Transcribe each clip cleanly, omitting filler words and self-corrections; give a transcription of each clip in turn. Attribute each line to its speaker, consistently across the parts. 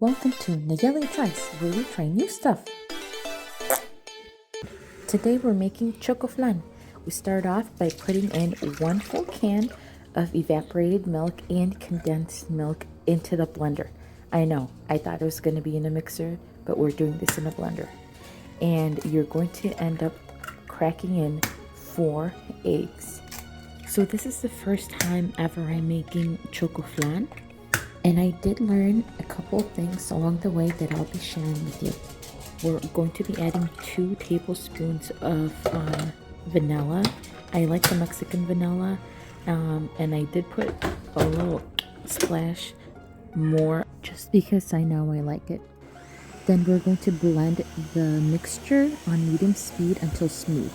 Speaker 1: Welcome to Nayeli Tries, where we try new stuff. Today we're making Chocoflan. We start off by putting in 1 full can of evaporated milk and condensed milk into the blender. I know, I thought it was going to be in a mixer, but we're doing this in a blender. And you're going to end up cracking in 4 eggs. So this is the first time ever I'm making Chocoflan. And I did learn a couple things along the way that I'll be sharing with you. We're going to be adding 2 tablespoons of vanilla. I like the Mexican vanilla, and I did put a little splash more just because I know I like it. Then we're going to blend the mixture on medium speed until smooth.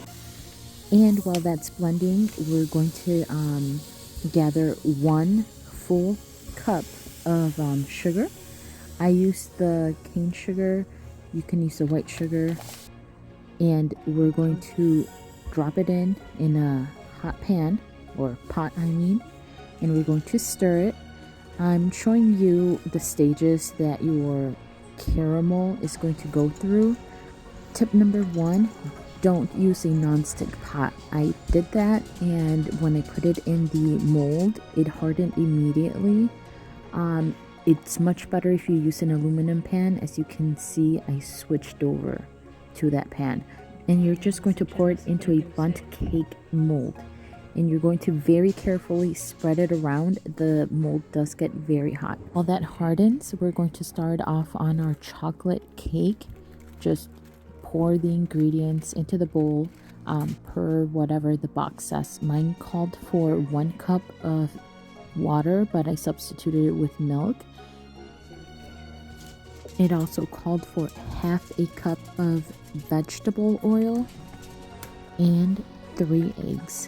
Speaker 1: And while that's blending, we're going to gather 1 full cup of sugar. I use the cane sugar. You can use the white sugar, and we're going to drop it in a hot pan, or pot I mean, and we're going to stir it. I'm showing you the stages that your caramel is going to go through. Tip number 1, don't use a non-stick pot. I did that, and when I put it in the mold, it hardened immediately. It's much better if you use an aluminum pan. As you can see, I switched over to that pan. And you're just going to pour it into a bundt cake mold. And you're going to very carefully spread it around. The mold does get very hot. While that hardens, we're going to start off on our chocolate cake. Just pour the ingredients into the bowl per whatever the box says. Mine called for 1 cup of water, but I substituted it with milk. It also called for half a cup of vegetable oil and 3 eggs.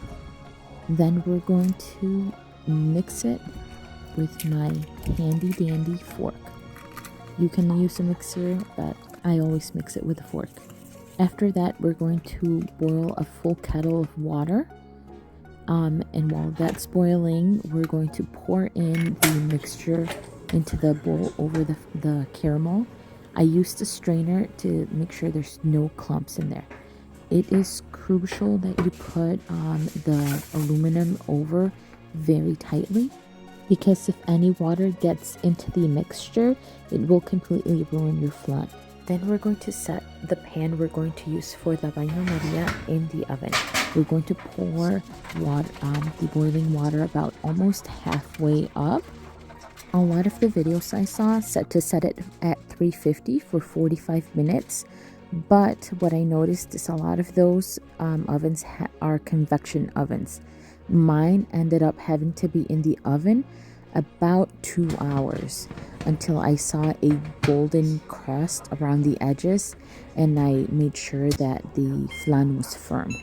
Speaker 1: Then we're going to mix it with my handy dandy fork. You can use a mixer, but I always mix it with a fork. After that, we're going to boil a full kettle of water. And while that's boiling, we're going to pour in the mixture into the bowl over the caramel. I used a strainer to make sure there's no clumps in there. It is crucial that you put the aluminum over very tightly, because if any water gets into the mixture, it will completely ruin your flan. Then we're going to set the pan we're going to use for the baño Maria in the oven. We're going to pour the boiling water about almost halfway up. A lot of the videos I saw said to set it at 350 for 45 minutes. But what I noticed is a lot of those ovens are convection ovens. Mine ended up having to be in the oven about 2 hours until I saw a golden crust around the edges, and I made sure that the flan was firm.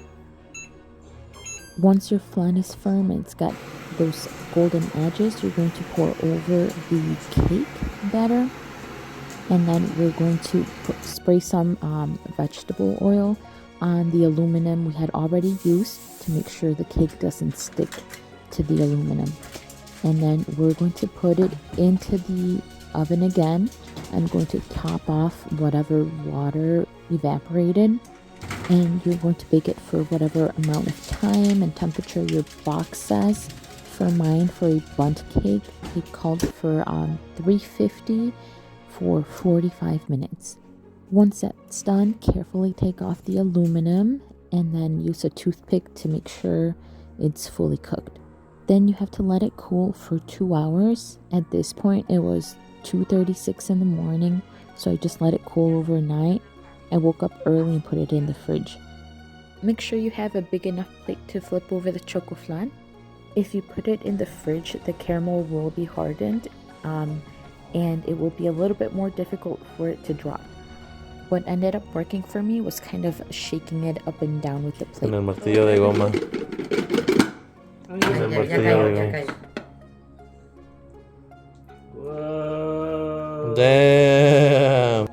Speaker 1: Once your flan is firm and it's got those golden edges, you're going to pour over the cake batter, and then we're going to spray some vegetable oil on the aluminum we had already used to make sure the cake doesn't stick to the aluminum. And then we're going to put it into the oven again. I'm going to top off whatever water evaporated, and you're going to bake it for whatever amount of time and temperature your box says. For mine, for a bundt cake, it called for 350 for 45 minutes. Once that's done, carefully take off the aluminum and then use a toothpick to make sure it's fully cooked. Then you have to let it cool for 2 hours. At this point, it was 2:36 in the morning, so I just let it cool overnight. I woke up early and put it in the fridge. Make sure you have a big enough plate to flip over the Chocoflan. If you put it in the fridge, the caramel will be hardened, and it will be a little bit more difficult for it to drop. What ended up working for me was kind of shaking it up and down with the plate.
Speaker 2: Con el martillo de goma. Con el martillo de goma. Whoa. Damn.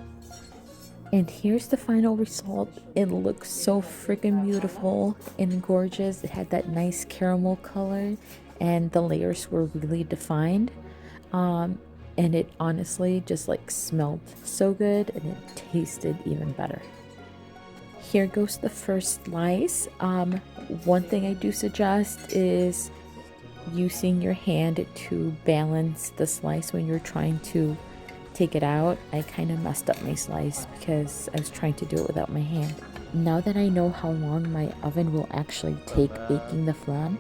Speaker 1: And here's the final result. It looks so freaking beautiful and gorgeous. It had that nice caramel color, and the layers were really defined. and it honestly just like smelled so good and it tasted even better. Here goes the first slice. One thing I do suggest is using your hand to balance the slice when you're trying to take it out. I kind of messed up my slice because I was trying to do it without my hand. Now that I know how long my oven will actually take baking the flan,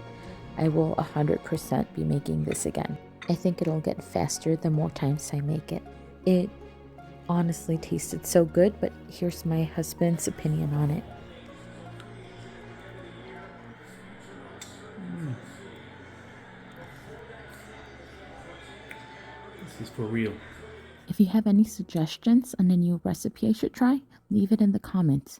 Speaker 1: I will 100% be making this again. I think it'll get faster the more times I make it. It honestly tasted so good, but here's my husband's opinion on it.
Speaker 3: This is for real.
Speaker 1: If you have any suggestions on a new recipe I should try, leave it in the comments.